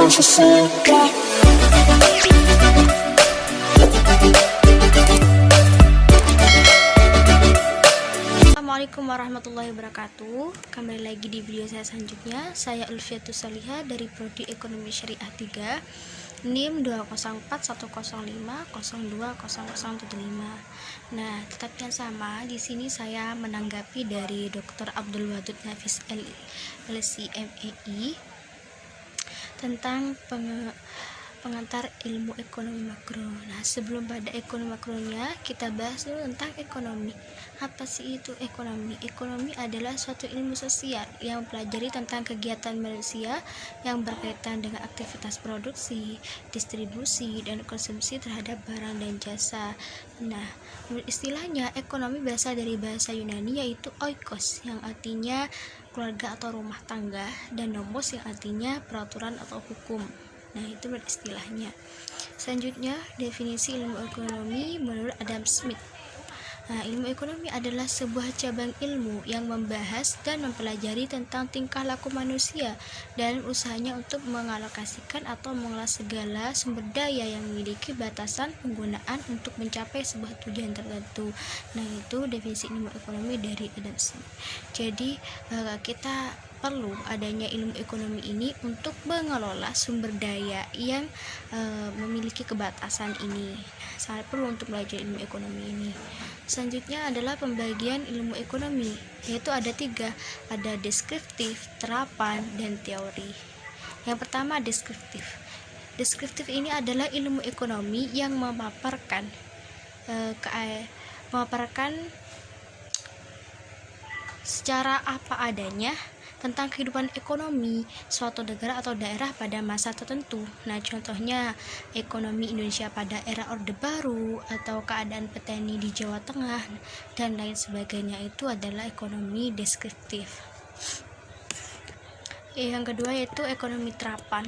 she said that. Assalamualaikum warahmatullahi wabarakatuh. Kembali lagi di video saya selanjutnya. Saya Ulfiatus Salihah dari Prodi Ekonomi Syariah 3, NIM 2041050200075. Nah, tetap yang sama di sini saya menanggapi dari Dr. Abdul Wadud Nafis LCMEI tentang pengantar ilmu ekonomi makro. Nah, sebelum pada ekonomi makronya, kita bahas dulu tentang ekonomi. Apa sih itu ekonomi? Ekonomi adalah suatu ilmu sosial yang mempelajari tentang kegiatan manusia yang berkaitan dengan aktivitas produksi, distribusi, dan konsumsi terhadap barang dan jasa. Nah, istilahnya ekonomi berasal dari bahasa Yunani yaitu oikos, yang artinya keluarga atau rumah tangga, dan nomos yang artinya peraturan atau hukum. Nah, itu istilahnya. Selanjutnya, definisi ilmu ekonomi menurut Adam Smith. Nah, ilmu ekonomi adalah sebuah cabang ilmu yang membahas dan mempelajari tentang tingkah laku manusia dan usahanya untuk mengalokasikan atau mengolah segala sumber daya yang memiliki batasan penggunaan untuk mencapai sebuah tujuan tertentu. Nah, itu definisi ilmu ekonomi dari Adam Smith. Jadi, kita perlu adanya ilmu ekonomi ini untuk mengelola sumber daya yang memiliki kebatasan ini. Sangat perlu untuk belajar ilmu ekonomi ini. Selanjutnya adalah pembagian ilmu ekonomi, yaitu ada 3, ada deskriptif, terapan, dan teori. Yang pertama, deskriptif. Deskriptif ini adalah ilmu ekonomi yang memaparkan secara apa adanya tentang kehidupan ekonomi suatu negara atau daerah pada masa tertentu. Nah, contohnya ekonomi Indonesia pada era Orde Baru atau keadaan petani di Jawa Tengah dan lain sebagainya, itu adalah ekonomi deskriptif. Yang kedua yaitu ekonomi terapan.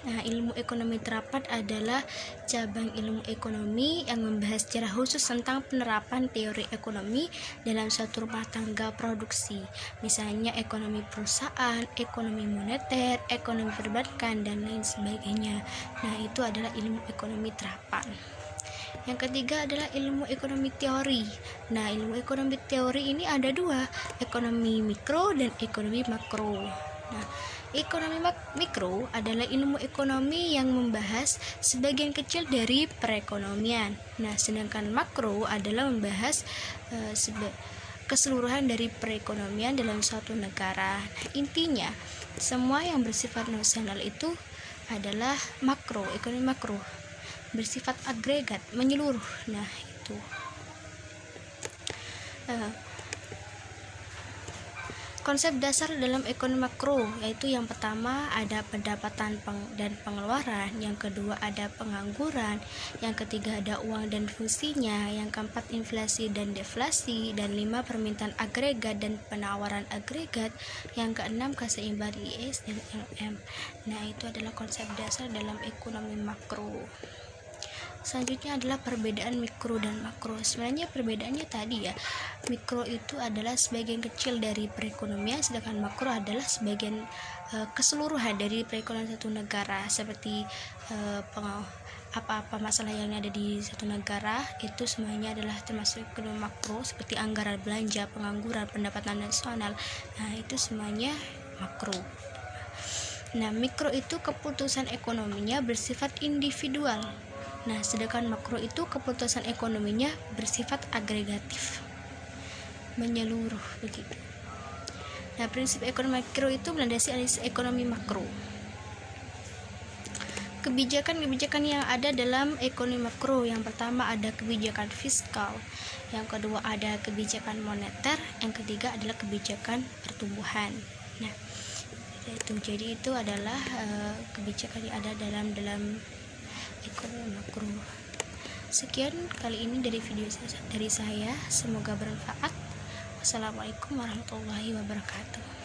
Nah, ilmu ekonomi terapan adalah cabang ilmu ekonomi yang membahas secara khusus tentang penerapan teori ekonomi dalam suatu rumah tangga produksi, misalnya ekonomi perusahaan, ekonomi moneter, ekonomi perbankan, dan lain sebagainya. Nah, itu adalah ilmu ekonomi terapan. Yang ketiga adalah ilmu ekonomi teori. Nah, ilmu ekonomi teori ini ada 2, ekonomi mikro dan ekonomi makro. Nah, ekonomi mikro adalah ilmu ekonomi yang membahas sebagian kecil dari perekonomian. Nah, sedangkan makro adalah membahas keseluruhan dari perekonomian dalam suatu negara. Intinya, semua yang bersifat nasional itu adalah makro, ekonomi makro. Bersifat agregat, menyeluruh. Nah, itu. Konsep dasar dalam ekonomi makro yaitu yang pertama ada pendapatan dan pengeluaran, yang kedua ada pengangguran, yang ketiga ada uang dan fungsinya, yang keempat inflasi dan deflasi, dan 5 permintaan agregat dan penawaran agregat, yang keenam keseimbangan IS dan LM. Nah, itu adalah konsep dasar dalam ekonomi makro. Selanjutnya adalah perbedaan mikro dan makro. Sebenarnya perbedaannya tadi ya, mikro itu adalah sebagian kecil dari perekonomian, sedangkan makro adalah sebagian keseluruhan dari perekonomian satu negara, seperti apa-apa masalah yang ada di satu negara itu semuanya adalah termasuk ekonomi makro, seperti anggaran belanja, pengangguran, pendapatan nasional. Nah, itu semuanya makro. Nah, mikro itu keputusan ekonominya bersifat individual. Nah, sedangkan makro itu keputusan ekonominya bersifat agregatif, menyeluruh begitu. Nah, prinsip ekonomi makro itu melandasi analisis ekonomi makro. Kebijakan-kebijakan yang ada dalam ekonomi makro, yang pertama ada kebijakan fiskal, yang kedua ada kebijakan moneter, yang ketiga adalah kebijakan pertumbuhan. Nah, jadi itu adalah kebijakan yang ada dalam ekonomi makro. Sekian kali ini dari video dari saya, semoga bermanfaat. Wassalamualaikum warahmatullahi wabarakatuh.